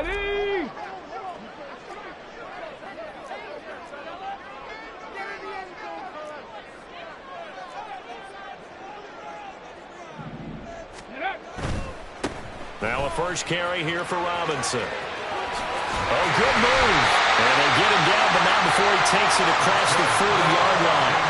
Ready? Now a first carry here for Robinson. Oh, good move. And they get him down, but not before he takes it across the 40-yard line.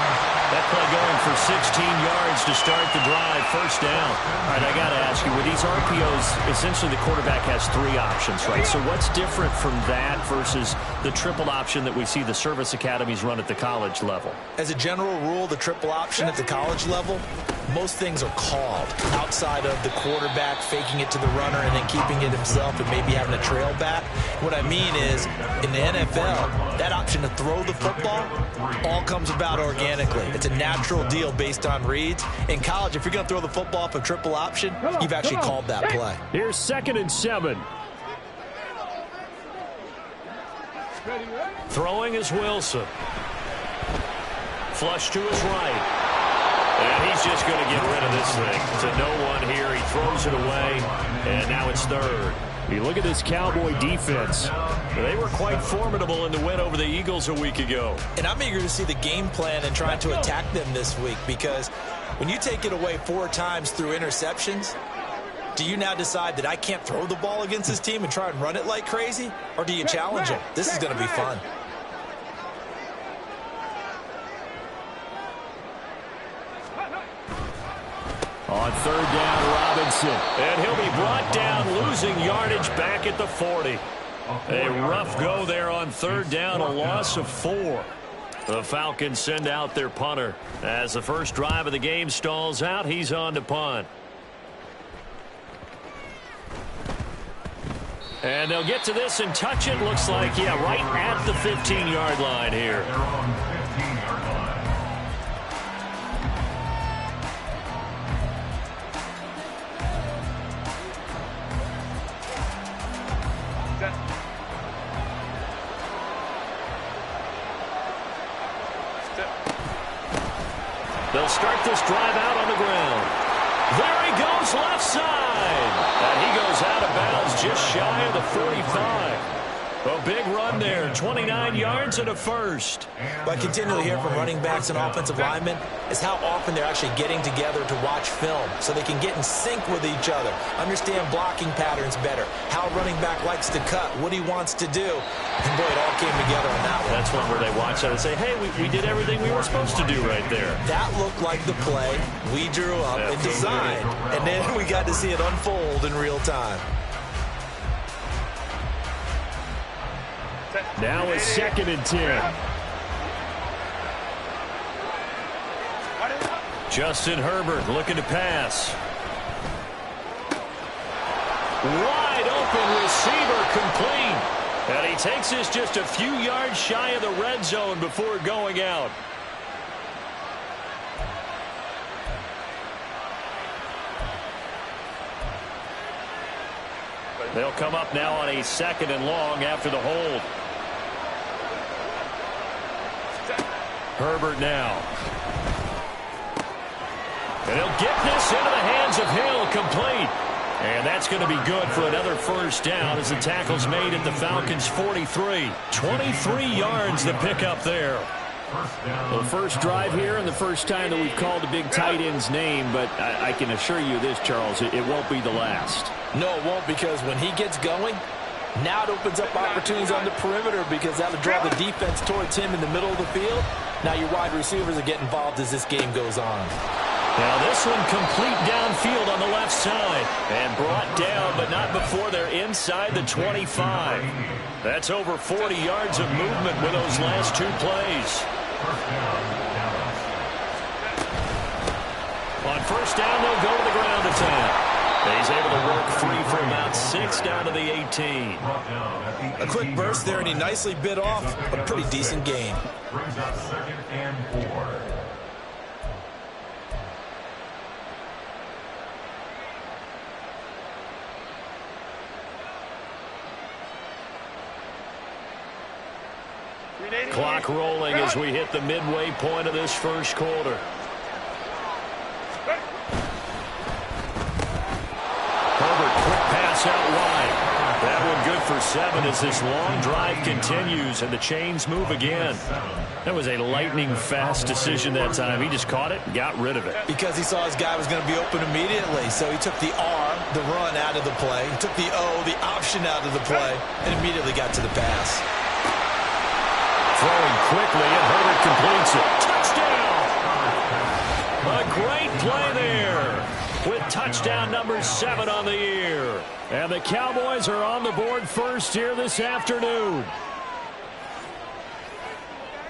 That play going for 16 yards to start the drive. First down. All right, I got to ask you, with these RPOs, essentially the quarterback has 3 options, right? So what's different from that versus the triple option that we see the service academies run at the college level? As a general rule, the triple option at the college level, most things are called outside of the quarterback faking it to the runner and then keeping it himself and maybe having a trail back. What I mean is, in the NFL, that option to throw the football all comes about organically. It's a natural deal based on reads. In college, if you're going to throw the football off a triple option, you've actually called that play. Here's 2nd and 7. Throwing is Wilson. Flush to his right. And he's just going to get rid of this thing. To no one here. He throws it away. And now it's 3rd. You look at this Cowboy defense. They were quite formidable in the win over the Eagles a week ago. And I'm eager to see the game plan and trying to attack them this week, because when you take it away 4 times through interceptions, do you now decide that I can't throw the ball against this team and try and run it like crazy? Or do you challenge them? This is going to be fun. On 3rd down, Robinson. And he'll be brought down, losing yardage back at the 40. A rough go there on 3rd down, a loss of 4. The Falcons send out their punter. As the first drive of the game stalls out, he's on to punt. And they'll get to this and touch it. Looks like, yeah, right at the 15-yard line here. They'll start this drive out on the ground. There he goes, left side. And he goes out of bounds just shy of the 45. A big run there, 29 yards and a first. What I continually hear from running backs and offensive linemen is how often they're actually getting together to watch film so they can get in sync with each other, understand blocking patterns better, how a running back likes to cut, what he wants to do. And boy, it all came together on that one. That's one where they watch that and say, hey, we did everything we were supposed to do right there. That looked like the play we drew up and designed, and then we got to see it unfold in real time. Now a 2nd and 10. Justin Herbert looking to pass. Wide open receiver, complete. And he takes this just a few yards shy of the red zone before going out. They'll come up now on a 2nd and long after the hold. Herbert now. And he'll get this into the hands of Hill, complete. And that's going to be good for another first down as the tackle's made at the Falcons' 43. 23 yards to pick up there. Well, first drive here and the first time that we've called the big tight end's name, but I can assure you this, Charles, it won't be the last. No, it won't, because when he gets going, now it opens up opportunities on the perimeter, because that'll draw the defense towards him in the middle of the field. Now your wide receivers will get involved as this game goes on. Now this one complete downfield on the left side. And brought down, but not before they're inside the 25. That's over 40 yards of movement with those last 2 plays. On first down, they'll go to the ground attack. He's able to work free for about 6 down to the 18. A quick burst there, and he nicely bit off a pretty decent gain. Brings up 2nd and 4. Clock rolling as we hit the midway point of this first quarter. Herbert, quick pass out wide. That one good for 7 as this long drive continues and the chains move again. That was a lightning-fast decision that time. He just caught it and got rid of it. Because he saw his guy was going to be open immediately. So he took the R, the run, out of the play. He took the O, the option, out of the play, and immediately got to the pass. Throwing quickly, and Herbert completes it. Touchdown! A great play there with touchdown number 7 on the year. And the Cowboys are on the board first here this afternoon.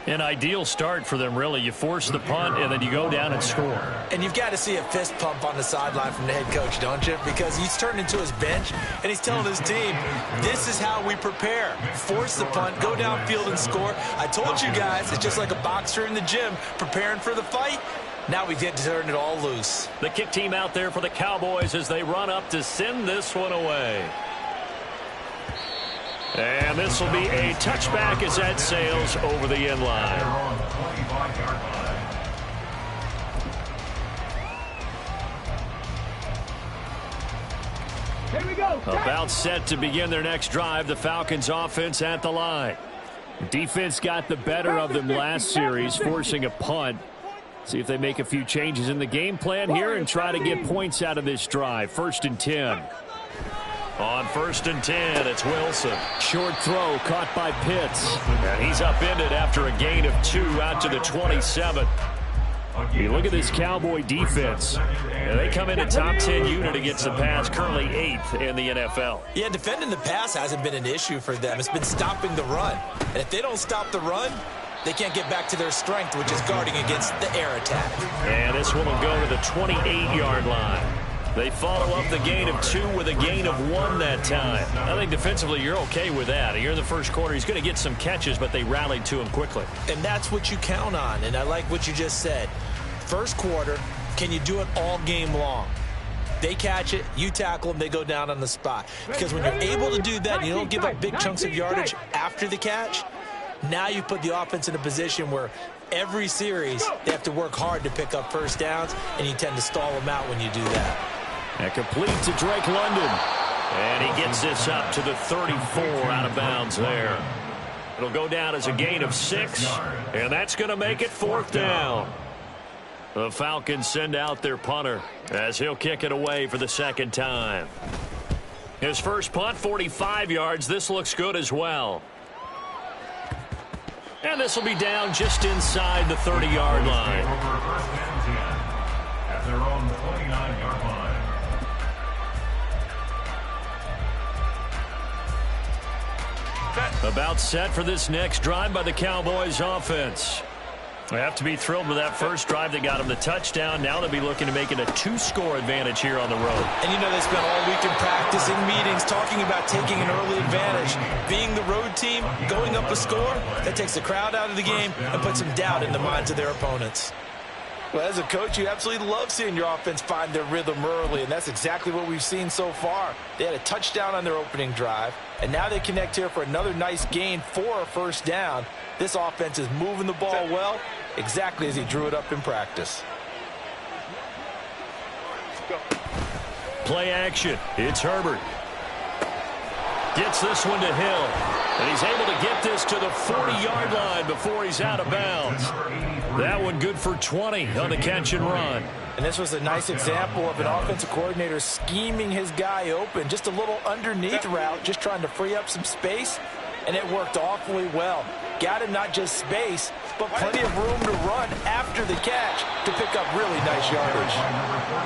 An ideal start for them, really. You force the punt, and then you go down and score. And you've got to see a fist pump on the sideline from the head coach, don't you? Because he's turned into his bench, and he's telling his team, this is how we prepare. Force the punt, go downfield and score. I told you guys, it's just like a boxer in the gym preparing for the fight. Now we get to turn it all loose. The kick team out there for the Cowboys as they run up to send this one away. And this will be a touchback as that sails over the end line. Here we go. About set to begin their next drive, the Falcons offense at the line. Defense got the better of them last series, forcing a punt. See if they make a few changes in the game plan here and try to get points out of this drive. 1st and 10. On 1st and 10, it's Wilson. Short throw caught by Pitts. And he's upended after a gain of 2 out to the 27. You look at this Cowboy defense. And they come in a top 10 unit against the pass, currently 8th in the NFL. Yeah, defending the pass hasn't been an issue for them. It's been stopping the run. And if they don't stop the run, they can't get back to their strength, which is guarding against the air attack. And this one will go to the 28-yard line. They follow up the gain of 2 with a gain of 1 that time. I think defensively you're okay with that. Here in the first quarter, he's going to get some catches, but they rallied to him quickly. And that's what you count on, and I like what you just said. First quarter, can you do it all game long? They catch it, you tackle them, they go down on the spot. Because when you're able to do that and you don't give up big chunks of yardage after the catch, now you put the offense in a position where every series they have to work hard to pick up first downs, and you tend to stall them out when you do that. And complete to Drake London. And he gets this up to the 34 out of bounds there. It'll go down as a gain of 6, and that's going to make it 4th down. The Falcons send out their punter as he'll kick it away for the 2nd time. His first punt, 45 yards. This looks good as well. And this will be down just inside the 30-yard line. At their own 29-yard line. About set for this next drive by the Cowboys offense. They have to be thrilled with that first drive that got them the touchdown. Now they'll be looking to make it a 2-score advantage here on the road. And you know, they spent all weekend practicing meetings, talking about taking an early advantage. Being the road team, going up a score, that takes the crowd out of the game and puts some doubt in the minds of their opponents. Well, as a coach, you absolutely love seeing your offense find their rhythm early, and that's exactly what we've seen so far. They had a touchdown on their opening drive, and now they connect here for another nice gain for a first down. This offense is moving the ball well, exactly as he drew it up in practice. Play action. It's Herbert. Gets this one to Hill. And he's able to get this to the 40-yard line before he's out of bounds. That one good for 20 on the catch and run. And this was a nice example of an offensive coordinator scheming his guy open. Just a little underneath route, just trying to free up some space. And it worked awfully well. Got him not just space, but plenty of room to run after the catch to pick up really nice yardage.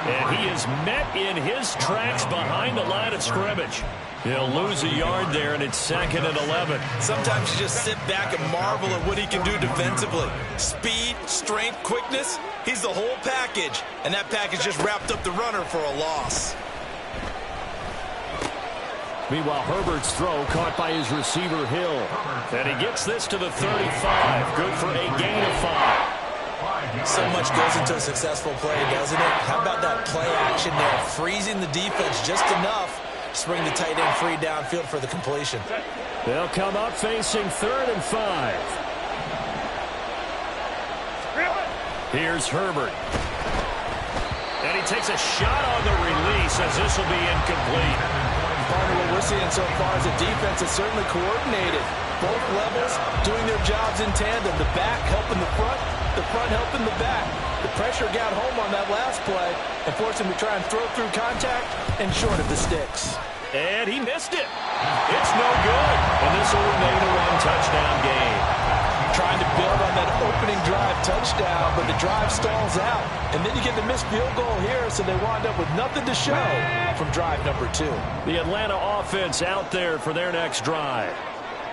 And he is met in his tracks behind the line of scrimmage. He'll lose a yard there, and it's 2nd and 11. Sometimes you just sit back and marvel at what he can do defensively. Speed, strength, quickness, he's the whole package. And that package just wrapped up the runner for a loss. Meanwhile, Herbert's throw caught by his receiver, Hill. And he gets this to the 35. Good for a gain of 5. So much goes into a successful play, doesn't it? How about that play action there? Freezing the defense just enough to bring the tight end free downfield for the completion. They'll come up facing 3rd and 5. Here's Herbert. And he takes a shot on the release as this will be incomplete. Partner, what we're seeing so far is a defense that's certainly coordinated. Both levels doing their jobs in tandem. The back helping the front helping the back. The pressure got home on that last play and forced him to try and throw through contact and short of the sticks. And he missed it. It's no good. And this will remain a one-touchdown game. Trying to build on that opening drive touchdown, but the drive stalls out. And then you get the missed field goal here, so they wind up with nothing to show from drive number 2. The Atlanta offense out there for their next drive.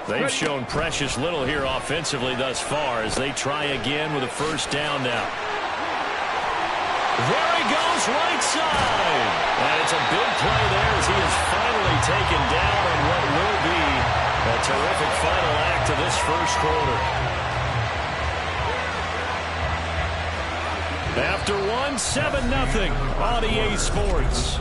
They've shown precious little here offensively thus far as they try again with a first down now. There he goes, right side. And it's a big play there as he is finally taken down on what will be a terrific final act of this first quarter. After one, 7-0 on EA Sports.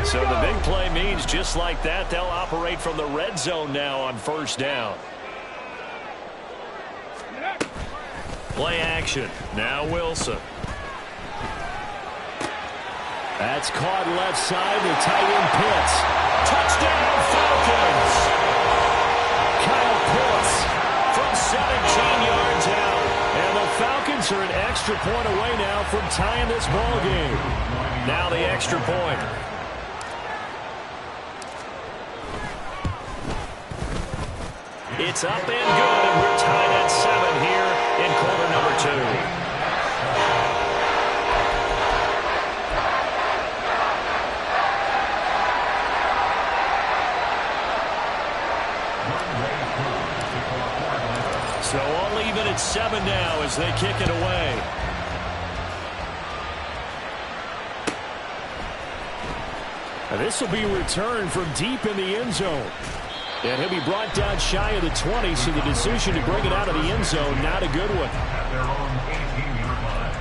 So the big play means just like that, they'll operate from the red zone now on first down. Play action. Now Wilson. That's caught left side with tight end Pitts. Touchdown Falcons. Kyle Pitts from 17 yards out. And the Falcons are an extra point away now from tying this ball game. Now the extra point. It's up and good, and we're tied at 7 here in quarter number 2. So all even at 7 now as they kick it away. And this will be returned from deep in the end zone. And he'll be brought down shy of the 20, so the decision to bring it out of the end zone, not a good one. At their own 18-yard line.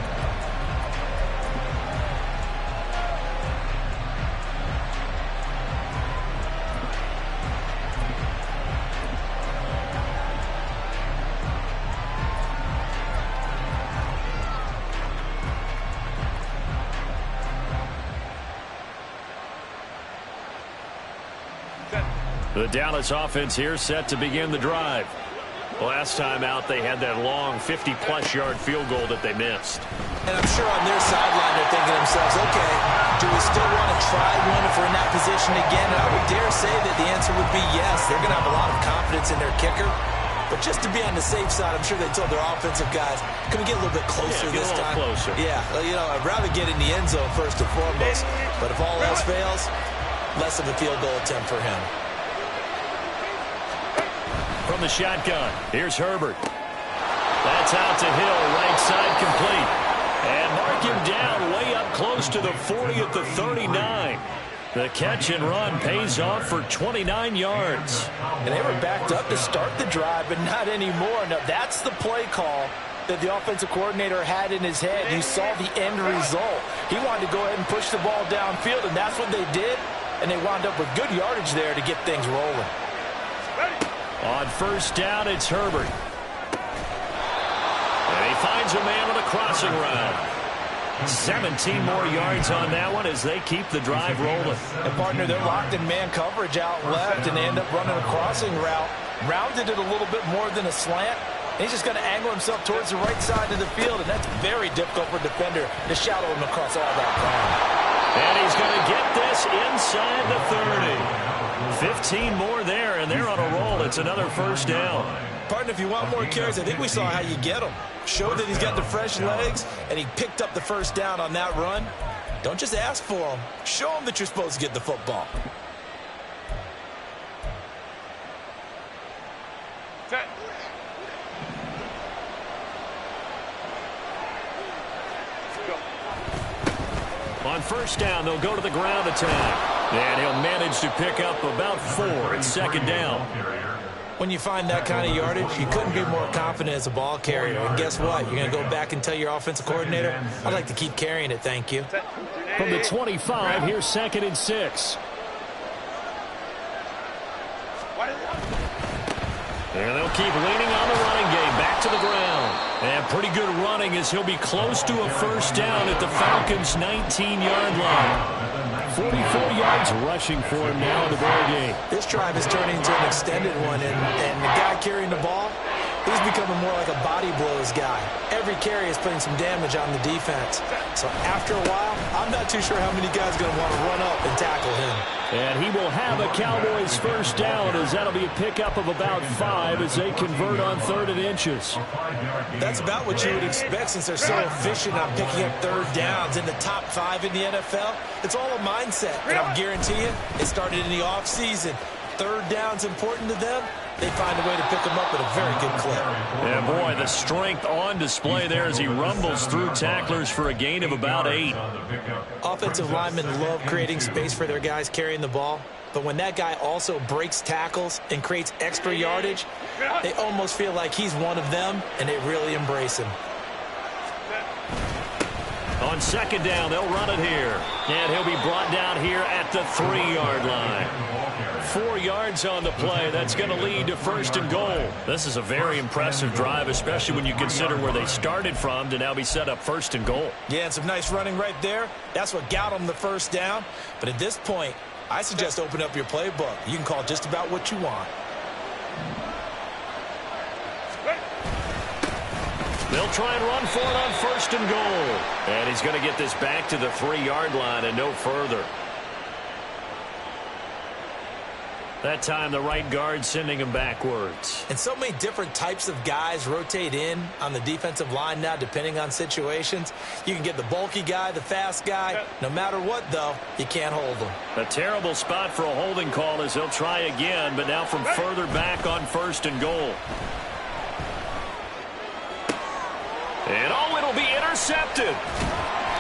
The Dallas offense here set to begin the drive. Last time out, they had that long 50-plus yard field goal that they missed. And I'm sure on their sideline they're thinking to themselves, okay, do we still want to try one if we're in that position again? And I would dare say that the answer would be yes. They're going to have a lot of confidence in their kicker. But just to be on the safe side, I'm sure they told their offensive guys, can we get a little bit closer this time? Closer. Yeah, you know, I'd rather get in the end zone first and foremost. But if all else fails, less of a field goal attempt for him. From the shotgun, here's Herbert. That's out to Hill, right side complete. And mark him down way up close to the 40 at the 39. The catch and run pays off for 29 yards. And they were backed up to start the drive, but not anymore. Now, that's the play call that the offensive coordinator had in his head. You saw the end result. He wanted to go ahead and push the ball downfield, and that's what they did. And they wound up with good yardage there to get things rolling. On first down, it's Herbert. And he finds a man on the crossing route. 17 more yards on that one as they keep the drive rolling. And, partner, they're locked in man coverage out left, and they end up running a crossing route. Rounded it a little bit more than a slant. And he's just going to angle himself towards the right side of the field, and that's very difficult for a defender to shadow him across all that ground. And he's going to get this inside the 30. 15 more there, and they're on a roll. It's another first down. Partner, if you want more carries, I think we saw how you get them. Show that he's got the fresh legs, and he picked up the first down on that run. Don't just ask for them. Show them that you're supposed to get the football. On first down, they'll go to the ground attack. And he'll manage to pick up about 4 at second down. When you find that kind of yardage, you couldn't be more confident as a ball carrier. And guess what? You're going to go back and tell your offensive coordinator, I'd like to keep carrying it, thank you. From the 25, here's 2nd and 6. And they'll keep leaning on the running game. Back to the ground. And pretty good running as he'll be close to a first down at the Falcons' 19-yard line. 44 yards rushing for him now in the ball game. This drive is turning into an extended one, and the guy carrying the ball, he's becoming more like a body blows guy. Every carry is putting some damage on the defense. So after a while, I'm not too sure how many guys are going to want to run up and tackle him. And he will have a Cowboys first down, as that'll be a pickup of about 5 as they convert on 3rd and inches. That's about what you would expect since they're so efficient on picking up 3rd downs in the top 5 in the NFL. It's all a mindset, and I'll guarantee you it started in the offseason. 3rd down's important to them. They find a way to pick them up at a very good clip. Yeah, boy, the strength on display there as he rumbles through tacklers for a gain of about 8. Offensive linemen love creating space for their guys carrying the ball, but when that guy also breaks tackles and creates extra yardage, they almost feel like he's one of them, and they really embrace him. On 2nd down, they'll run it here. And he'll be brought down here at the 3-yard line. 4 yards on the play. That's going to lead to 1st and goal. This is a very impressive drive, especially when you consider where they started from to now be set up 1st and goal. Yeah, and some nice running right there. That's what got them the first down. But at this point, I suggest open up your playbook. You can call just about what you want. They'll try and run for it on 1st and goal. And he's going to get this back to the 3-yard line and no further. That time, the right guard sending him backwards. And so many different types of guys rotate in on the defensive line now, depending on situations. You can get the bulky guy, the fast guy. No matter what, though, you can't hold them. A terrible spot for a holding call as they'll try again, but now from further back on 1st and goal. And it'll be intercepted.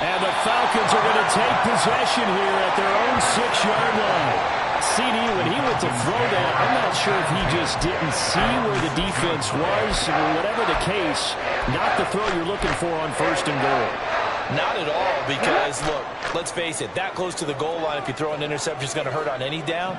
And the Falcons are going to take possession here at their own 6-yard line. CD, when he went to throw that, I'm not sure if he just didn't see where the defense was. Whatever the case, not the throw you're looking for on 1st and goal. Not at all, because, look, let's face it, that close to the goal line, if you throw an interception, is going to hurt on any down.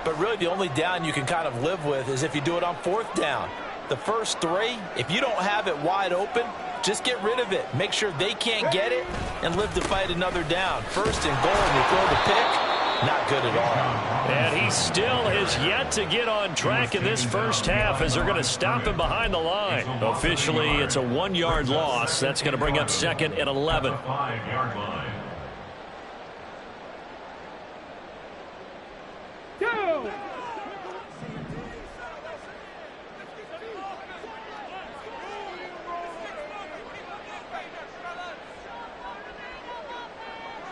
But really, the only down you can kind of live with is if you do it on 4th down. The first 3, if you don't have it wide open, just get rid of it. Make sure they can't get it and live to fight another down. 1st and goal, and you throw the pick. Not good at all. And he still has yet to get on track in this first half as they're going to stop him behind the line. Officially, it's a 1-yard loss. That's going to bring up 2nd and 11. 5-yard line. Go!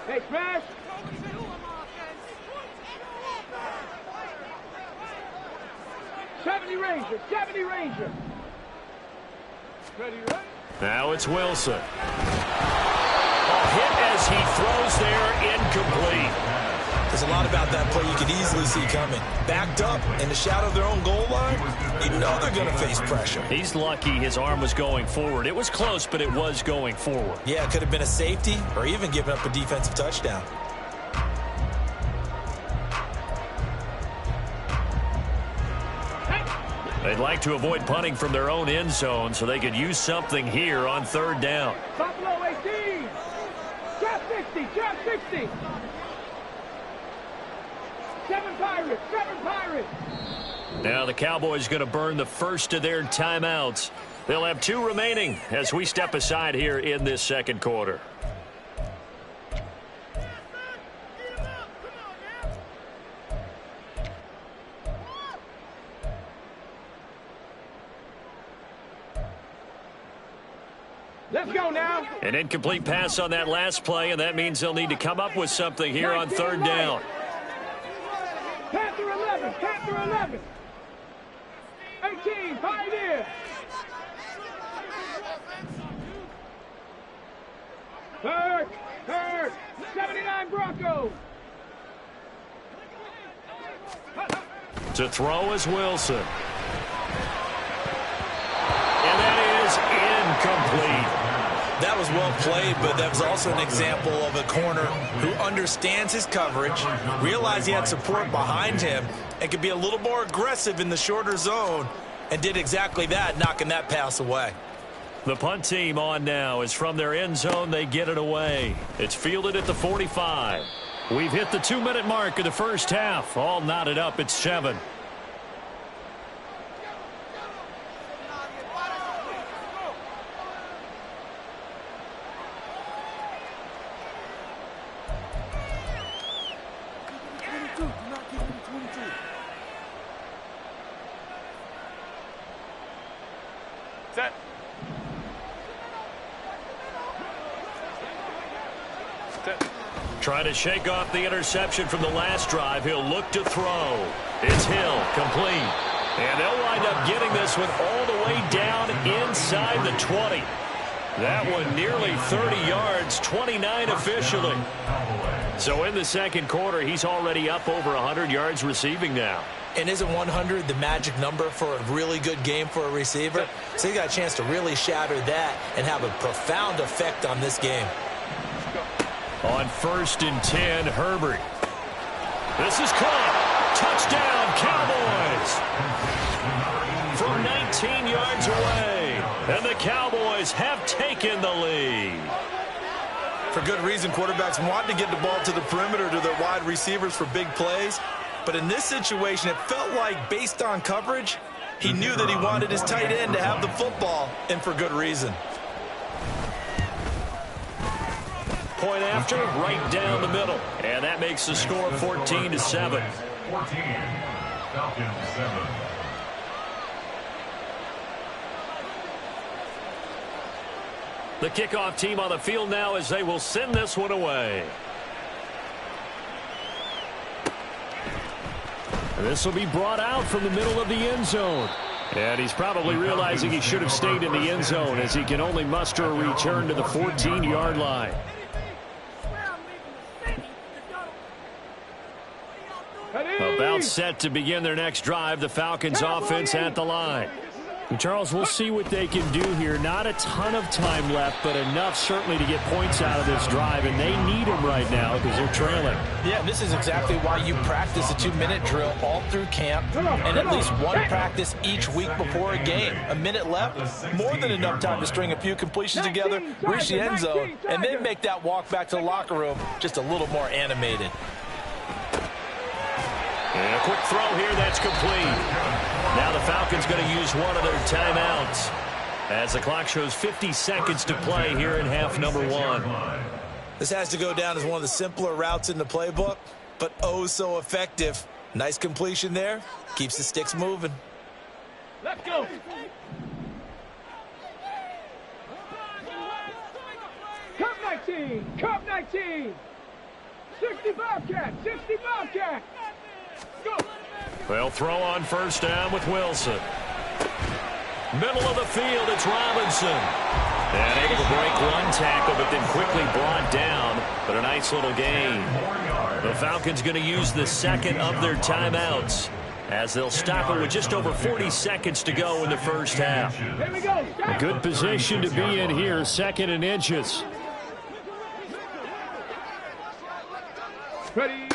Hey, smash! 70 Ranger, 70 Ranger. Ready, right? Now it's Wilson. A hit as he throws there, incomplete. There's a lot about that play you could easily see coming. Backed up in the shadow of their own goal line, you know they're going to face pressure. He's lucky his arm was going forward. It was close, but it was going forward. Yeah, it could have been a safety or even given up a defensive touchdown. They'd like to avoid punting from their own end zone so they could use something here on 3rd down. Buffalo 18. Drop 60, drop 60. 7 Pirates, 7 Pirates. Now the Cowboys going to burn the first of their timeouts. They'll have 2 remaining as we step aside here in this 2nd quarter. Let's go now. An incomplete pass on that last play, and that means they'll need to come up with something here on 3rd down. Panther 11, Panther 11. 18, Pioneer. Hurt, 79 Broncos. To throw is Wilson. And that is incomplete. That was well played, but that was also an example of a corner who understands his coverage, realized he had support behind him, and could be a little more aggressive in the shorter zone. and did exactly that, knocking that pass away. The punt team on now is from their end zone. They get it away. It's fielded at the 45. We've hit the 2-minute mark of the first half. All knotted up at 7. Set. Trying to shake off the interception from the last drive. He'll look to throw. It's Hill, complete. And they'll wind up getting this one all the way down inside the 20. That one nearly 30 yards, 29 officially. So in the second quarter, he's already up over 100 yards receiving now. And isn't 100 the magic number for a really good game for a receiver? So he got a chance to really shatter that and have a profound effect on this game. On 1st and 10, Herbert. This is caught. Touchdown, Cowboys. From 19 yards away. And the Cowboys have taken the lead. For good reason, quarterbacks want to get the ball to the perimeter to their wide receivers for big plays. But in this situation, it felt like, based on coverage, he knew that he wanted his tight end to have the football, and for good reason. Point after, right down the middle. And that makes the score 14-7. 14. Falcons 7. The kickoff team on the field now as they will send this one away. This will be brought out from the middle of the end zone. And he's probably realizing he should have stayed in the end zone as he can only muster a return to the 14-yard line. About set to begin their next drive, the Falcons offense at the line. And Charles, we'll see what they can do here. Not a ton of time left, but enough certainly to get points out of this drive, and they need them right now because they're trailing. Yeah, this is exactly why you practice a 2-minute drill all through camp and at least one practice each week before a game. A minute left, more than enough time to string a few completions together, reach the end zone, and then make that walk back to the locker room just a little more animated. And a quick throw here, that's complete. Now the Falcons going to use one of their timeouts as the clock shows 50 seconds to play here in half number 1. This has to go down as one of the simpler routes in the playbook, but oh so effective. Nice completion there. Keeps the sticks moving. Let's go. Cup 19. Cup 19. 65 cat. 65 cat. Go. They'll throw on first down with Wilson. Middle of the field, it's Robinson. And able to break one tackle, but then quickly brought down. But a nice little gain. The Falcons going to use the second of their timeouts as they'll stop it with just over 40 seconds to go in the first half. Here we go. A good position to be in here, 2nd and inches. Ready.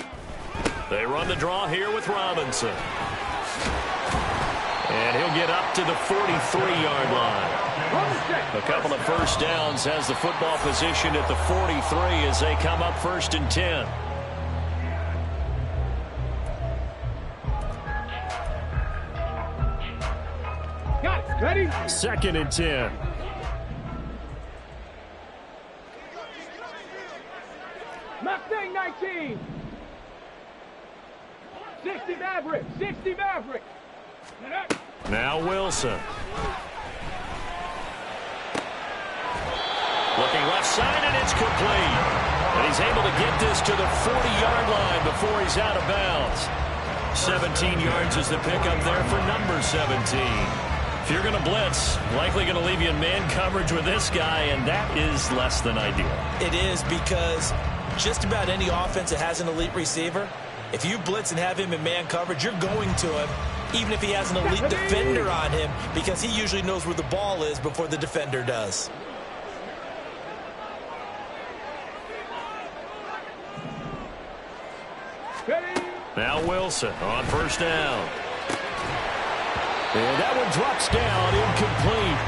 They run the draw here with Robinson. And he'll get up to the 43-yard line. A couple of first downs has the football position at the 43 as they come up 1st and 10. Got it. Ready. 2nd and 10. Mustang 19. 60 Maverick. 60 Maverick. Now Wilson. Looking left side, and it's complete. And he's able to get this to the 40-yard line before he's out of bounds. 17 yards is the pickup there for number 17. If you're going to blitz, likely going to leave you in man coverage with this guy, and that is less than ideal. It is, because just about any offense that has an elite receiver, if you blitz and have him in man coverage, you're going to him, even if he has an elite defender on him, because he usually knows where the ball is before the defender does. Ready. Now Wilson on first down. And that one drops down, incomplete.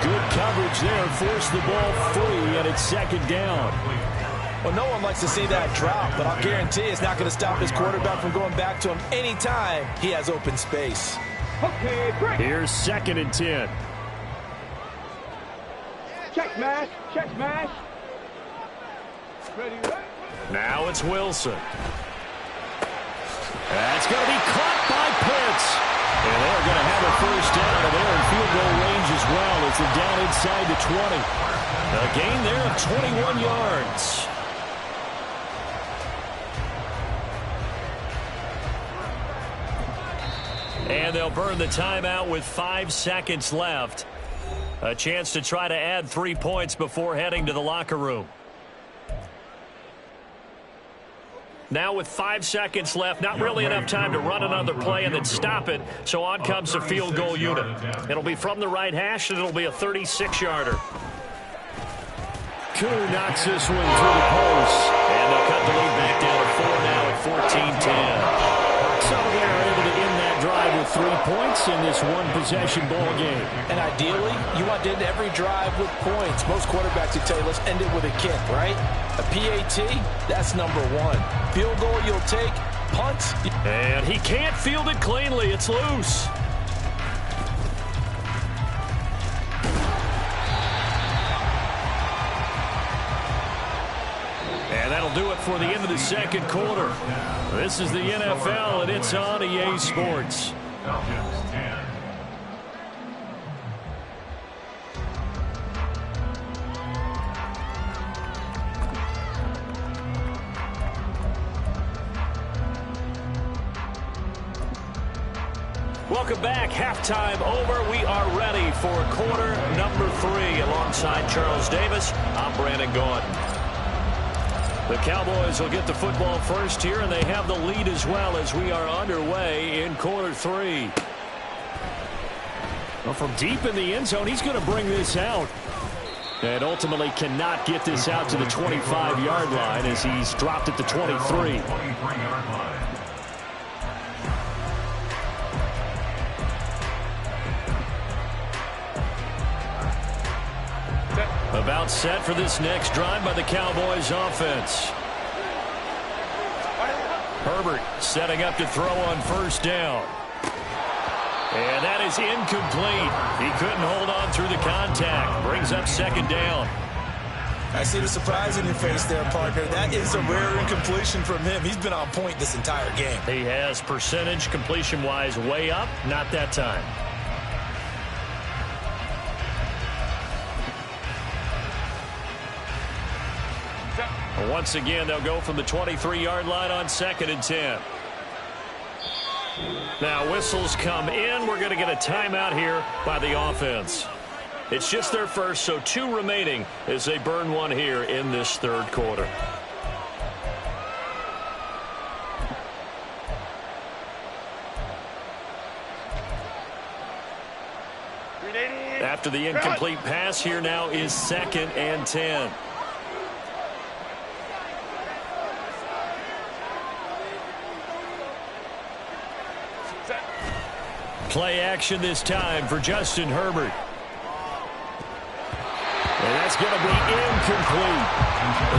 Good coverage there, forced the ball free, and it's second down. Well, no one likes to see that drop, but I'll guarantee it's not going to stop his quarterback from going back to him anytime he has open space. Okay, break. Here's 2nd and 10. Check smash. Check smash. Ready, ready. Now it's Wilson. That's going to be caught by Pitts. And they're going to have a first down, and they're in field goal range as well. It's down inside the 20. A gain there of 21 yards. And they'll burn the timeout with 5 seconds left. A chance to try to add 3 points before heading to the locker room. Now with 5 seconds left, not really enough time to run another play and then stop it. So on comes the field goal unit. It'll be from the right hash, and it'll be a 36-yarder. Koo knocks this one through the post. And they'll cut the lead back down to 4 now at 14-10. So they're able to end that drive with 3 points in this one-possession ball game. And ideally, you want to end every drive with points. Most quarterbacks would tell you, let's end it with a kick, right? A PAT, that's number 1. Field goal you'll take, punt. And he can't field it cleanly. It's loose. And that'll do it for the end of the second quarter. This is the NFL, and it's on EA Sports. Falcons 10. Welcome back. Halftime over. We are ready for quarter number 3. Alongside Charles Davis, I'm Brandon Gordon. The Cowboys will get the football first here, and they have the lead as well as we are underway in quarter 3. Well, from deep in the end zone, he's going to bring this out. And ultimately cannot get this out to the 25-yard line as he's dropped at the 23. 23-yard line. About set for this next drive by the Cowboys offense. Herbert setting up to throw on first down. And that is incomplete. He couldn't hold on through the contact. Brings up second down. I see the surprise in your face there, partner. That is a rare incompletion from him. He's been on point this entire game. He has percentage completion-wise way up. Not that time. Once again, they'll go from the 23-yard line on 2nd and 10. Now, whistles come in. We're going to get a timeout here by the offense. It's just their first, so 2 remaining as they burn one here in this third quarter. After the incomplete pass, here now is 2nd and 10. Play action this time for Justin Herbert. And that's going to be incomplete.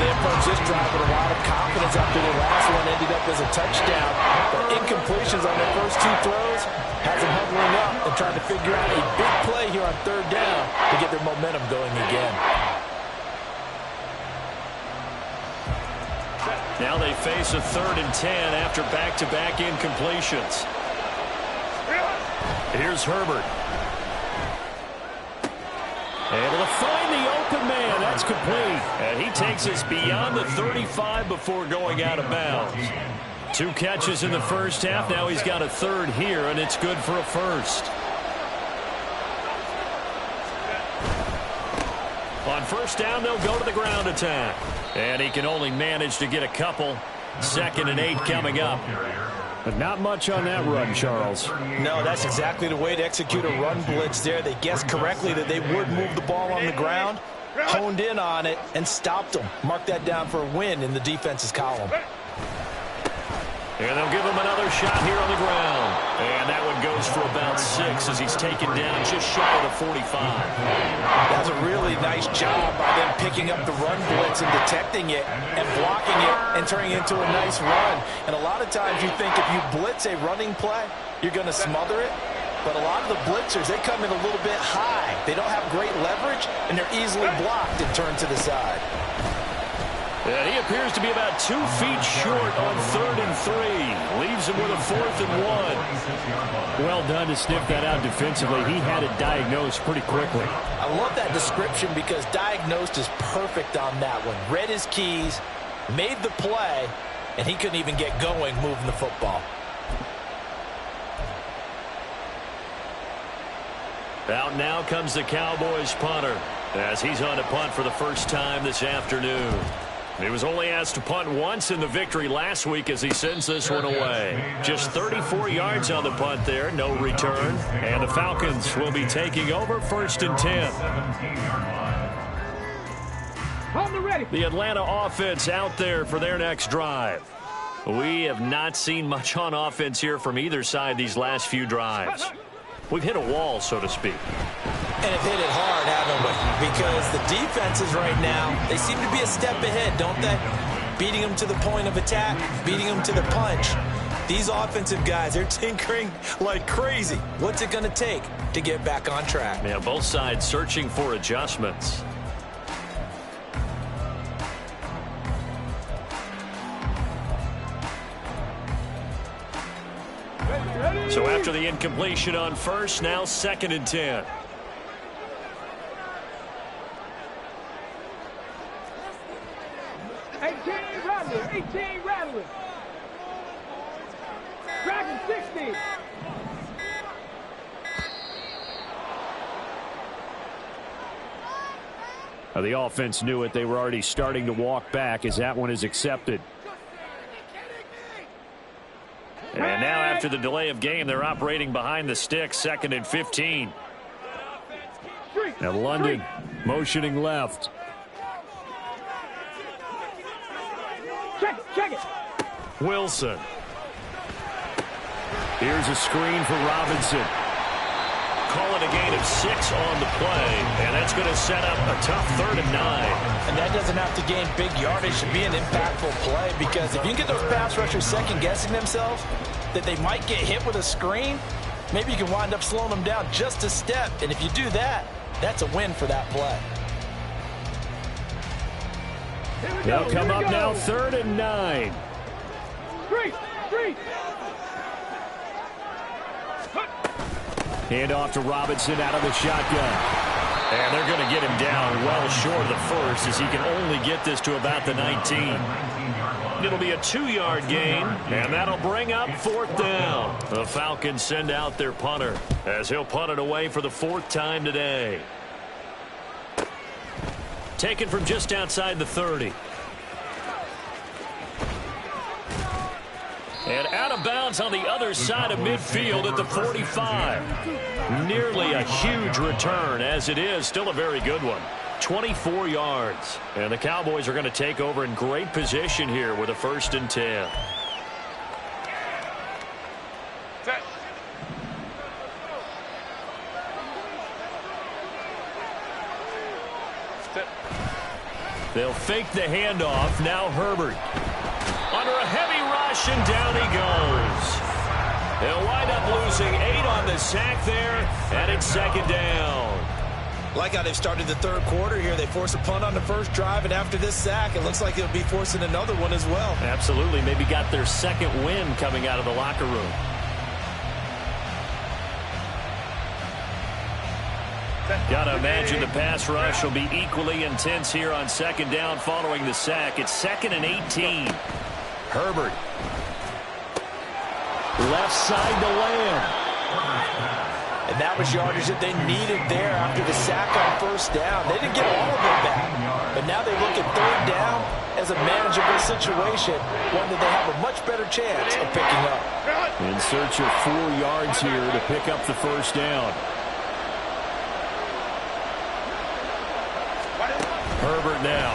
They approached this drive with a lot of confidence after the last one ended up as a touchdown. But incompletions on their first 2 throws has them huddling up and trying to figure out a big play here on 3rd down to get their momentum going again. Now they face a 3rd and 10 after back-to-back incompletions. Here's Herbert. Able to find the open man. That's complete. And he takes us beyond the 35 before going out of bounds. 2 catches in the first half. Now he's got a 3rd here, and it's good for a first. On first down, they'll go to the ground attack. And he can only manage to get a couple. 2nd and 8 coming up. But not much on that run, Charles. No, that's exactly the way to execute a run blitz there. They guessed correctly that they would move the ball on the ground, honed in on it, and stopped them. Mark that down for a win in the defense's column. And they'll give him another shot here on the ground. And that one goes goes for about 6 as he's taken down just shy of the 45. That's a really nice job by them picking up the run blitz and detecting it and blocking it and turning it into a nice run. And a lot of times you think if you blitz a running play, you're going to smother it. But a lot of the blitzers, they come in a little bit high. They don't have great leverage, and they're easily blocked and turned to the side. And he appears to be about 2 feet short on 3rd and 3. Leaves him with a 4th and 1. Well done to sniff that out defensively. He had it diagnosed pretty quickly. I love that description because diagnosed is perfect on that one. Read his keys, made the play, and he couldn't even get going moving the football. Out now comes the Cowboys punter as he's on to punt for the first time this afternoon. He was only asked to punt once in the victory last week as he sends this one away. Just 34 yards on the punt there, no return. And the Falcons will be taking over 1st and 10. Hold the ready. The Atlanta offense out there for their next drive. We have not seen much on offense here from either side these last few drives. We've hit a wall, so to speak. And have hit it hard, haven't we? Because the defenses right now, they seem to be a step ahead, don't they? Beating them to the point of attack, beating them to the punch. These offensive guys, they're tinkering like crazy. What's it going to take to get back on track? Yeah, both sides searching for adjustments. So after the incompletion on 1st, now 2nd and 10. Rattler. Dragon 60. The offense knew it. They were already starting to walk back as that one is accepted. And now after the delay of game, they're operating behind the sticks, 2nd and 15. Now London motioning left. Check it. Wilson. Here's a screen for Robinson. Call it a gain of 6 on the play, and that's going to set up a tough 3rd and 9. And that doesn't have to gain big yardage to be an impactful play, because if you can get those pass rushers second-guessing themselves that they might get hit with a screen, maybe you can wind up slowing them down just a step. And if you do that, that's a win for that play. They'll come up now 3rd and 9. Street. Hand off to Robinson out of the shotgun. And they're going to get him down well short of the 1st as he can only get this to about the 19. It'll be a 2-yard gain, and that'll bring up 4th down. The Falcons send out their punter as he'll punt it away for the 4th time today. Taken from just outside the 30. And out of bounds on the other side of midfield at the 45. Nearly a huge return, as it is still a very good one. 24 yards. And the Cowboys are going to take over in great position here with a 1st and 10. Set. They'll fake the handoff. Now Herbert. Under a heavy rush, and down he goes. They'll wind up losing 8 on the sack there, and it's 2nd down. Like how they've started the 3rd quarter here. They force a punt on the 1st drive, and after this sack, it looks like they'll be forcing another one as well. Absolutely. Maybe got their 2nd win coming out of the locker room. Got to imagine the pass rush will be equally intense here on 2nd down following the sack. It's 2nd and 18. Herbert. Left side to Lamb. And that was yardage that they needed there after the sack on 1st down. They didn't get all of it back. But now they look at 3rd down as a manageable situation, one that they have a much better chance of picking up. In search of 4 yards here to pick up the 1st down. Herbert now.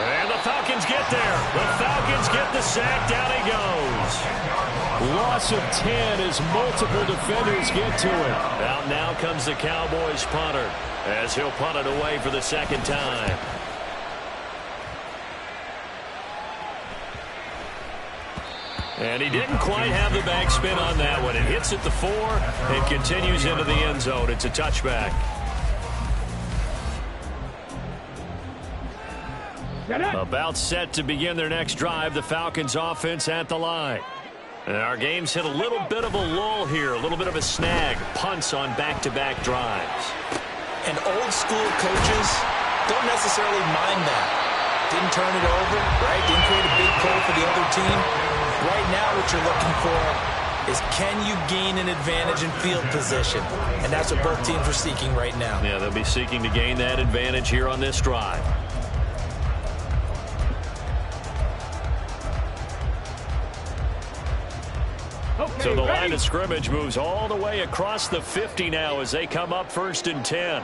And the Falcons get there. The Falcons get the the sack. Down he goes. Loss of 10 as multiple defenders get to it. Out now comes the Cowboys punter as he'll punt it away for the second time. And he didn't quite have the backspin on that one. It hits at the 4 and continues into the end zone. It's a touchback. About set to begin their next drive, the Falcons offense at the line. And our game's hit a little bit of a lull here, a little bit of a snag. Punts on back-to-back drives. And old school coaches don't necessarily mind that. Didn't turn it over, right? Didn't create a big play for the other team. Right now what you're looking for is can you gain an advantage in field position? And that's what both teams are seeking right now. Yeah, they'll be seeking to gain that advantage here on this drive. Okay, So the ready? line of scrimmage moves all the way across the 50 now as they come up 1st and 10.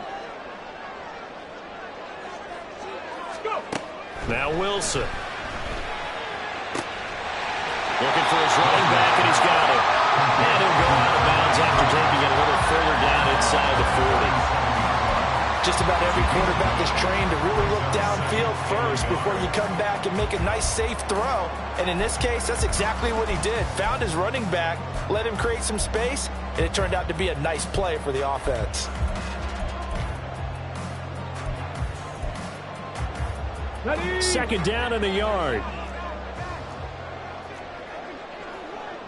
Let's go. Now Wilson. Looking for his running back, and he's got it. And he'll go out of bounds after taking it a little further down inside the 40. Just about every quarterback is trained to really look downfield first before you come back and make a nice, safe throw. And in this case, that's exactly what he did. Found his running back, let him create some space, and it turned out to be a nice play for the offense. Ready? Second down in the yard.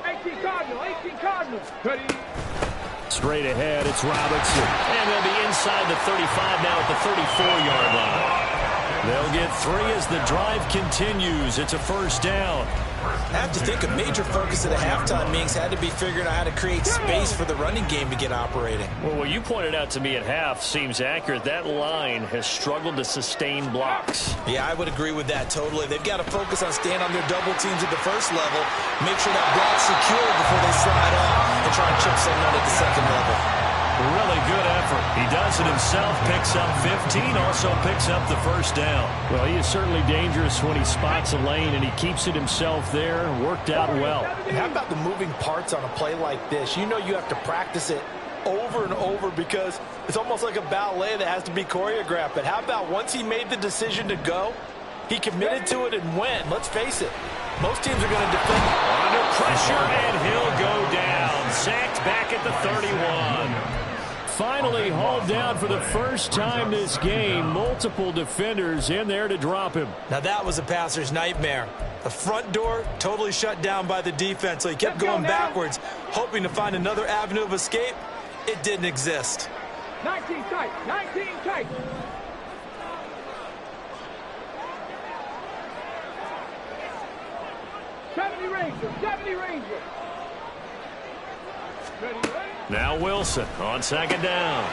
18 Cardinals. Ready? Straight ahead, it's Robinson. And they'll be inside the 35 now at the 34-yard line. They'll get 3 as the drive continues. It's a first down. I have to think a major focus of the halftime meetings had to be figuring out how to create space for the running game to get operating. Well, what you pointed out to me at half seems accurate. That line has struggled to sustain blocks. Yeah, I would agree with that totally. They've got to focus on staying on their double teams at the first level, make sure that block's secure before they slide off and try and chip someone at the second level. Really good effort. He does it himself, picks up 15, also picks up the first down. Well, he is certainly dangerous when he spots a lane, and he keeps it himself there. Worked out well. And how about the moving parts on a play like this? You know you have to practice it over and over because it's almost like a ballet that has to be choreographed. But how about once he made the decision to go, he committed to it and went. Let's face it, most teams are going to defend. Under pressure, and he'll go down. Sacked back at the 31. Finally hauled down for the first time this game. Multiple defenders in there to drop him. Now that was a passer's nightmare. The front door totally shut down by the defense, so he kept going backwards, hoping to find another avenue of escape. It didn't exist. 19 tight. 70 Rangers. Ready? Now Wilson on second down.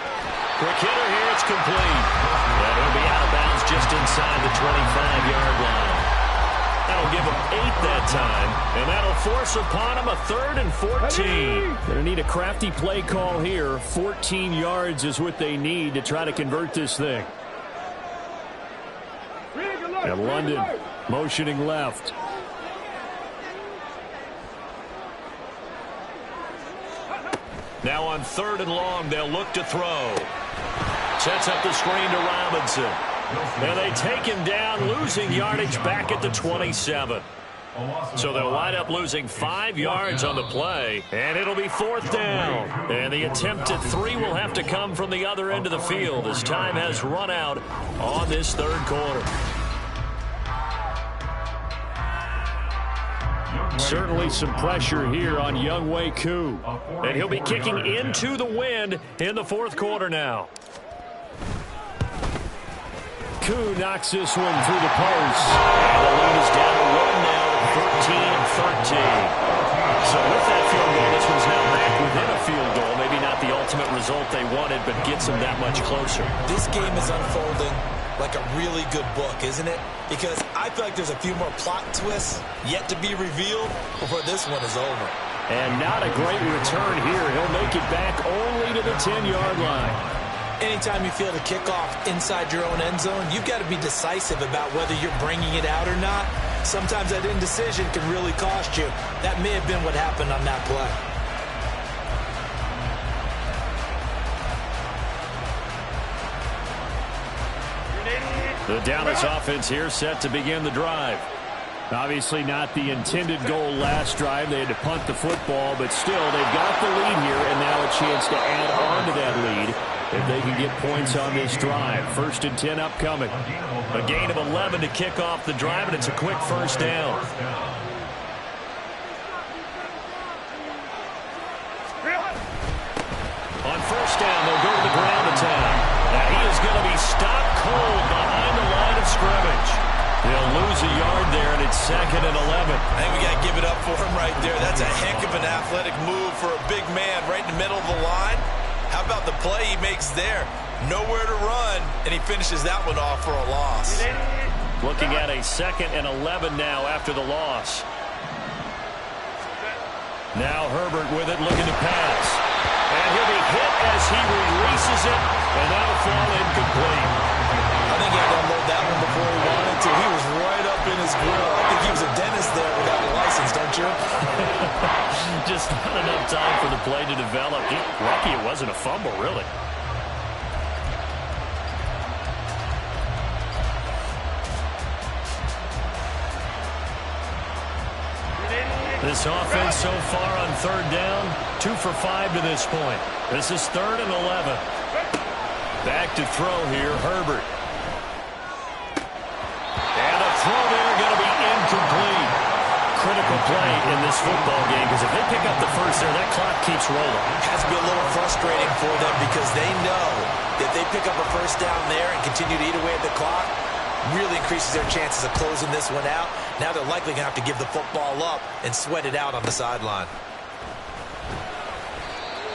Quick hitter here, it's complete. And he'll be out of bounds just inside the 25-yard line. That'll give him 8 that time, and that'll force upon him a 3rd and 14. They're going to need a crafty play call here. 14 yards is what they need to try to convert this thing. And London motioning left. Now on 3rd and long, they'll look to throw. Sets up the screen to Robinson. And they take him down, losing yardage back at the 27. So they'll wind up losing 5 yards on the play, and it'll be 4th down. And the attempt at 3 will have to come from the other end of the field as time has run out on this 3rd quarter. Certainly some pressure here on Younghoe Koo. And he'll be kicking into the wind in the 4th quarter now. Koo knocks this one through the post. And the lead is down to 1 now, 13-13. So with that field goal, this one's now back within a field goal. Maybe not the ultimate result they wanted, but gets them that much closer. This game is unfolding like a really good book, isn't it? Because I feel like there's a few more plot twists yet to be revealed before this one is over. And not a great return here. He'll make it back only to the 10-yard line. Anytime you field a kickoff inside your own end zone, you've got to be decisive about whether you're bringing it out or not. sometimes that indecision can really cost you. That may have been what happened on that play. The Dallas offense here set to begin the drive. Obviously not the intended goal last drive. They had to punt the football, but still they've got the lead here and now a chance to add on to that lead if they can get points on this drive. 1st and 10 upcoming. A gain of 11 to kick off the drive, and it's a quick first down. On first down, they'll go to the ground attack. Now he is going to be stopped cold behind the line of scrimmage. They'll lose a yard there, and it's 2nd and 11. I think we got to give it up for him right there. That's a heck of an athletic move for a big man right in the middle of the line. How about the play he makes there? Nowhere to run, and he finishes that one off for a loss. Looking at a 2nd and 11 now after the loss. Now Herbert with it, looking to pass. And he'll be hit as he releases it, and that'll fall incomplete. I think he had to unload that one before he wanted to. He was right up in his grill. I think he was a dentist there without a license, don't you? Just not enough time for the play to develop. Lucky it wasn't a fumble, really. This offense so far on 3rd down, 2 for 5 to this point. This is 3rd and 11. Back to throw here, Herbert. And a throw there going to be incomplete. Critical play in this football game, because if they pick up the first there, that clock keeps rolling. It has to be a little frustrating for them because they know that they pick up a first down there and continue to eat away at the clock, really increases their chances of closing this one out. Now they're likely going to have to give the football up and sweat it out on the sideline.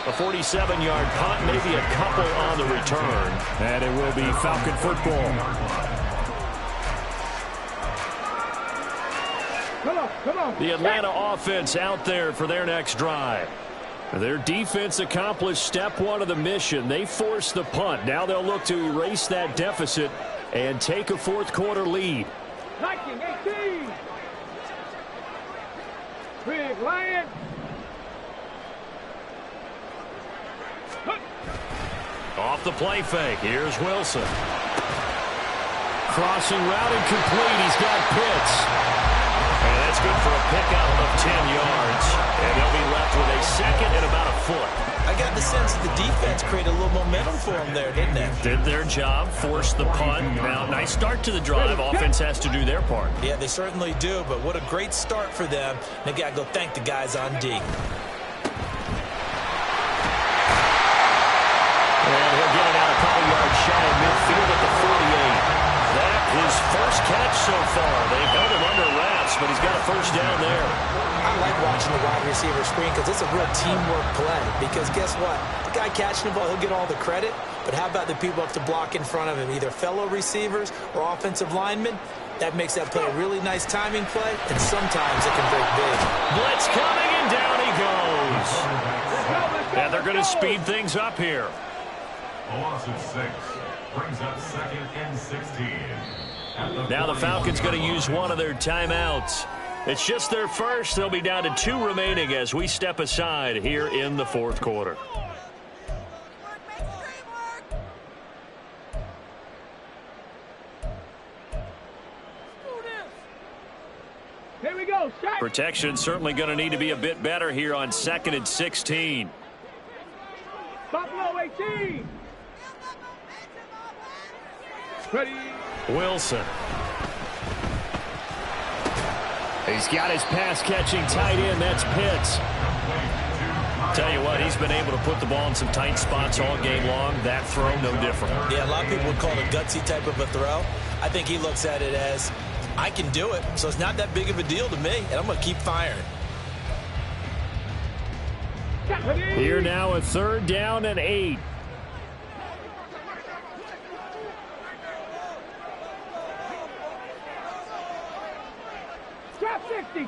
A 47-yard punt, maybe a couple on the return. And it will be Falcon football. Come on. The Atlanta offense out there for their next drive. Their defense accomplished step 1 of the mission. They forced the punt. Now they'll look to erase that deficit and take a 4th quarter lead. 19-18. Big Lion. Off the play fake. Here's Wilson. Crossing route incomplete. He's got Pitts. And that's good for a pickup of 10 yards. And they'll be left with a 2nd and about a foot. I got the sense that the defense created a little momentum for them there, didn't they? Did their job, forced the punt. Now, nice start to the drive. Offense has to do their part. Yeah, they certainly do, but what a great start for them. They got to go thank the guys on D. And he'll get it out a couple yards shy of midfield at the 48. That his first catch so far. They held him under wraps, but he's got a first down there. I like watching the wide receiver screen because it's a real teamwork play. Because guess what? The guy catching the ball, he'll get all the credit. But how about the people up to block in front of him, either fellow receivers or offensive linemen? That makes that play a really nice timing play, and sometimes it can break big. Blitz coming, and down he goes. And they're going to speed things up here. A loss of 6 brings up 2nd and 16. Now the Falcons going to use one of their timeouts. It's just their first. They'll be down to 2 remaining as we step aside here in the 4th quarter. Here we go. Shot. Protection certainly going to need to be a bit better here on 2nd and 16. Buffalo 18. Ready. Wilson. He's got his pass-catching tight end. That's Pitts. Tell you what, he's been able to put the ball in some tight spots all game long. That throw, no different. Yeah, a lot of people would call it a gutsy type of a throw. I think he looks at it as, I can do it, so it's not that big of a deal to me, and I'm going to keep firing. Here now, a 3rd down and 8.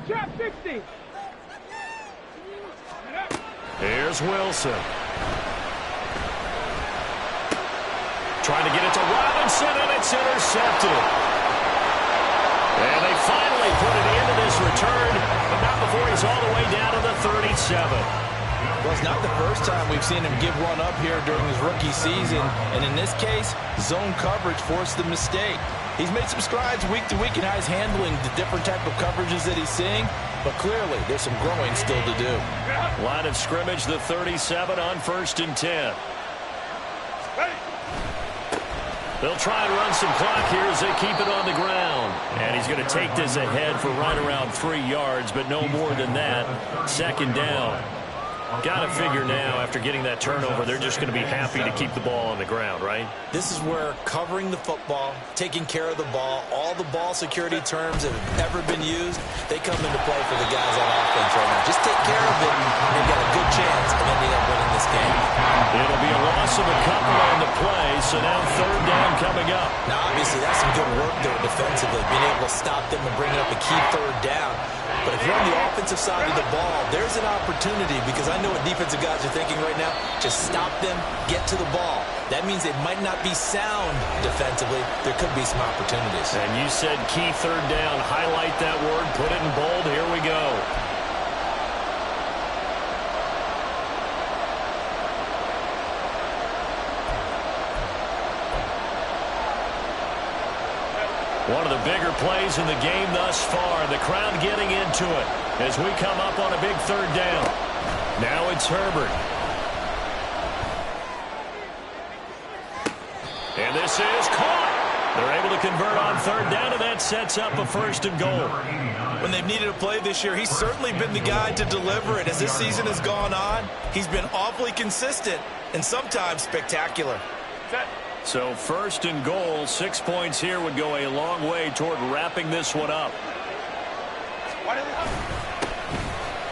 Trap 60. Here's Wilson. Trying to get it to Robinson, and it's intercepted. And they finally put it his return, but not before he's all the way down to the 37. Well, it's not the first time we've seen him give one up here during his rookie season, and in this case, zone coverage forced the mistake. He's made some strides week to week in how he's handling the different type of coverages that he's seeing, but clearly there's some growing still to do. Line of scrimmage, the 37 on 1st and 10. They'll try and run some clock here as they keep it on the ground. And he's going to take this ahead for right around 3 yards, but no more than that. 2nd down. Got to figure now, after getting that turnover, they're just going to be happy to keep the ball on the ground, right? This is where covering the football, taking care of the ball, all the ball security terms that have ever been used, they come into play for the guys on offense right now. Just take care of it, and they've got a good chance of ending up winning this game. It'll be a loss of a couple on the play, so now 3rd down coming up. Now, obviously, that's some good work there defensively, being able to stop them and bring up a key 3rd down. But if you're on the offensive side of the ball, there's an opportunity, because I know what defensive guys are thinking right now. Just stop them, get to the ball. That means it might not be sound defensively. There could be some opportunities. And you said key 3rd down. Highlight that word. Put it in bold. Here we go. One of the bigger plays in the game thus far. The crowd getting into it as we come up on a big 3rd down. Now it's Herbert. And this is caught. They're able to convert on 3rd down, and that sets up a 1st and goal. When they've needed a play this year, he's certainly been the guy to deliver it. As this season has gone on, he's been awfully consistent and sometimes spectacular. So 1st and goal, 6 points here would go a long way toward wrapping this one up.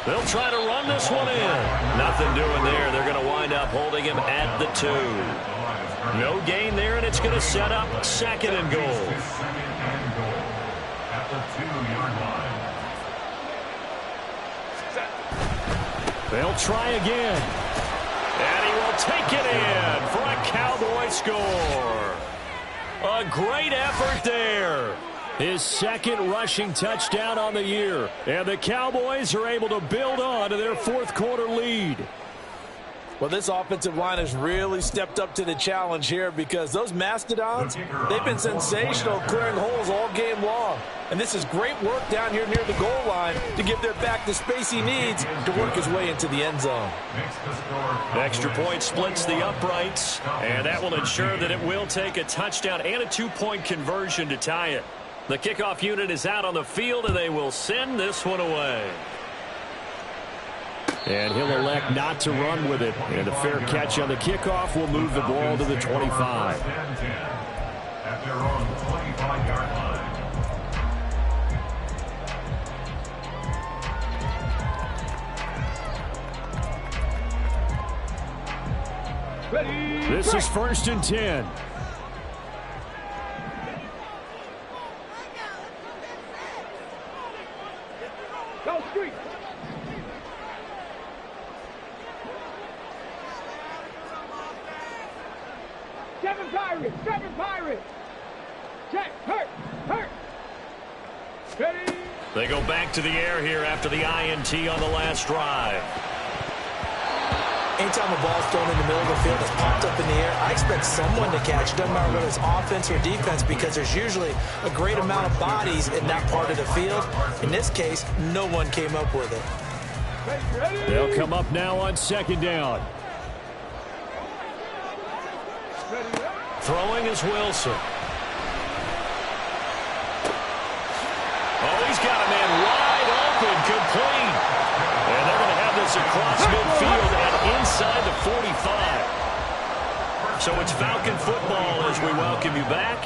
They'll try to run this one in. Nothing doing there. They're going to wind up holding him at the 2. No gain there, and it's going to set up 2nd and goal. At the 2-yard line. They'll try again. And he will take it in for a Cowboy score. A great effort there. His 2nd rushing touchdown on the year. And the Cowboys are able to build on to their 4th quarter lead. Well, this offensive line has really stepped up to the challenge here, because those Mastodons, they've been sensational clearing holes all game long. And this is great work down here near the goal line to give their back the space he needs to work his way into the end zone. Extra point splits the uprights, and that will ensure that it will take a touchdown and a 2-point conversion to tie it. The kickoff unit is out on the field, and they will send this one away. And he'll elect not to run with it. And a fair catch on the kickoff will move the ball to the 25. At their own 25-yard line. Ready, This break. is 1st and 10. Go street. Seven Pirates. Check, hurt. Ready. They go back to the air here after the INT on the last drive. Anytime a ball's thrown in the middle of the field, it's popped up in the air, I expect someone to catch it. Doesn't matter whether it's offense or defense, because there's usually a great amount of bodies in that part of the field. In this case, no one came up with it. Ready. They'll come up now on 2nd down. Throwing is Wilson. Oh, he's got a man wide open, complete. And they're going to have this across midfield and inside the 45. So it's Falcon football as we welcome you back.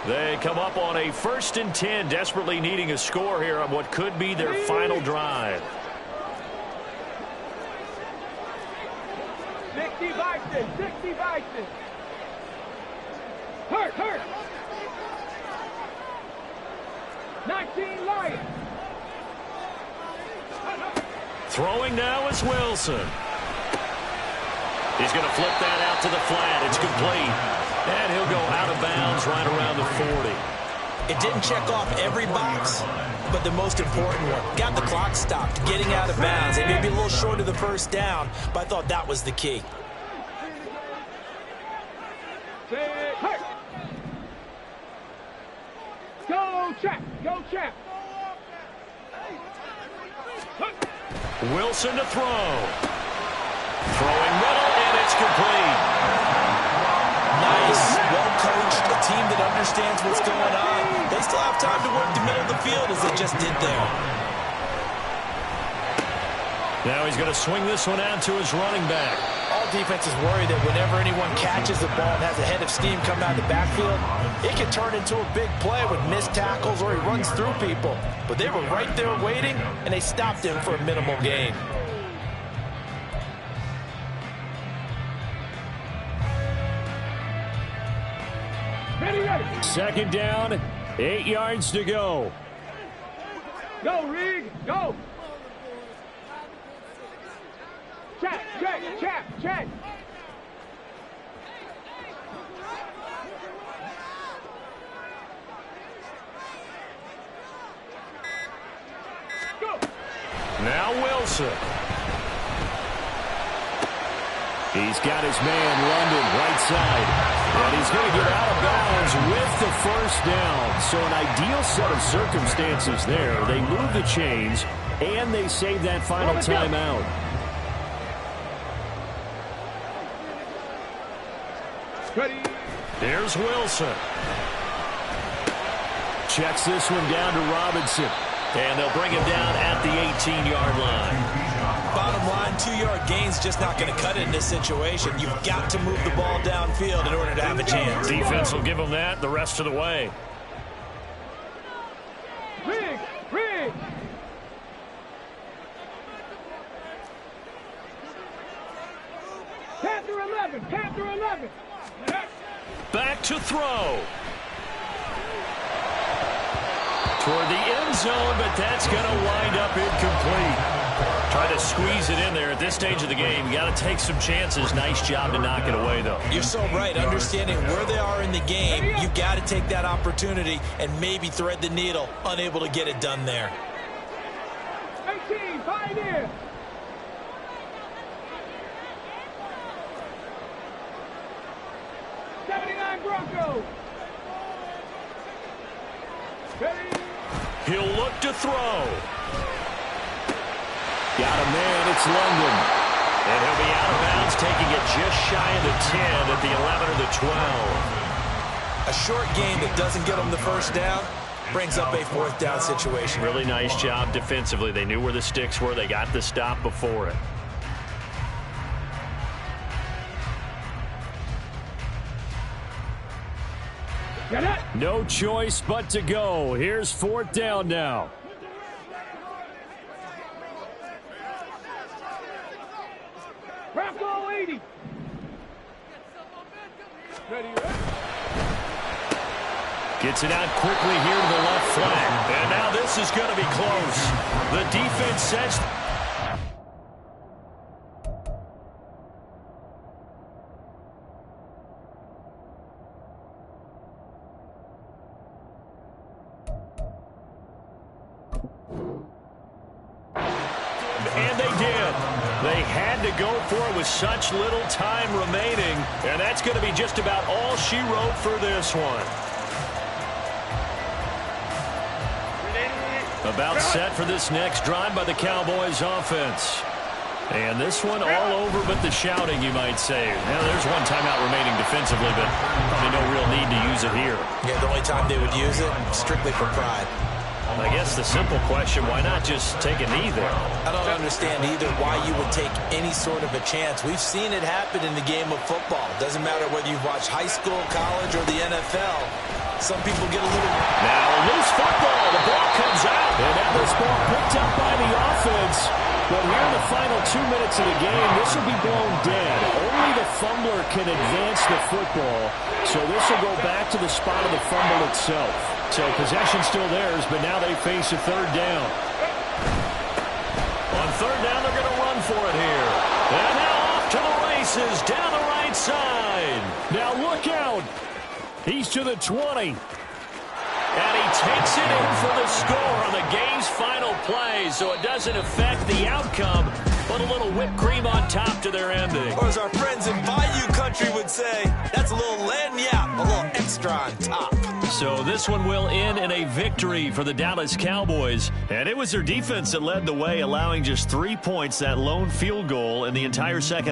They come up on a 1st and 10, desperately needing a score here on what could be their final drive. 60 Vikings. Hurt. 19 Lions. Throwing now is Wilson. He's going to flip that out to the flat. It's complete. And he'll go out of bounds right around the 40. It didn't check off every box, but the most important one. Got the clock stopped, getting out of bounds. They may be a little short of the first down, but I thought that was the key. Go, Chap. Go, Chap. Wilson to throw. Throwing middle, and it's complete. Nice, well coached, a team that understands what's going on. They still have time to work the middle of the field as they just did there. Now he's going to swing this one out to his running back. All defenses worry that whenever anyone catches the ball and has a head of steam coming out of the backfield, it can turn into a big play with missed tackles or he runs through people. But they were right there waiting, and they stopped him for a minimal gain. Second down, 8 yards to go. Go, Reed. Go. Chap, Chap. Go. Now Wilson. He's got his man, London, right side. And he's going to get out of bounds with the first down. So an ideal set of circumstances there. They move the chains, and they save that final timeout. Ready. Here's Wilson. Checks this one down to Robinson. And they'll bring him down at the 18-yard line. Bottom line, 2-yard gain's just not going to cut it in this situation. You've got to move the ball downfield in order to have a chance. Defense will give them that the rest of the way. Rig. Panther 11. Back to throw. Toward the end zone, but that's going to wind up incomplete. Try to squeeze it in there at this stage of the game. You got to take some chances. Nice job to knock it away, though. You're so right. Understanding where they are in the game, you've got to take that opportunity and maybe thread the needle. Unable to get it done there. 18, Pioneer. Broncos. Ready. He'll look to throw. Got a man, it's London. And he'll be out of bounds, taking it just shy of the 10 at the 11 or the 12. A short gain that doesn't get them the first down brings up a fourth down situation. Really nice job defensively. They knew where the sticks were. They got the stop before it. No choice but to go. Here's fourth down now. Bronco 80. Ready. Gets it out quickly here to the left flank. And now this is going to be close. The defense sets. And they did. They had to go for it with such little time remaining. And that's going to be just about all she wrote for this one. About set for this next drive by the Cowboys offense. And this one all over but the shouting, you might say. Now, there's one timeout remaining defensively, but probably no real need to use it here. Yeah, the only time they would use it, strictly for pride. I guess the simple question, why not just take a knee there? I don't understand either why you would take any sort of a chance. We've seen it happen in the game of football. Doesn't matter whether you've watched high school, college, or the NFL. Some people get a little... Now, loose football. The ball comes out. And now this ball picked up by the offense. But here in the final 2 minutes of the game, this will be blown dead. Only the fumbler can advance the football. So this will go back to the spot of the fumble itself. So possession still theirs, but now they face a third down. On third down, they're going to run for it here. And now off to the races, down the right side. Now look out. He's to the 20. And he takes it in for the score on the game's final play, so it doesn't affect the outcome, but a little whipped cream on top to their ending. Or as our friends in Bayou Country would say, that's a little lagniappe, a little extra on top. So this one will end in a victory for the Dallas Cowboys. And it was their defense that led the way, allowing just 3 points, that lone field goal in the entire second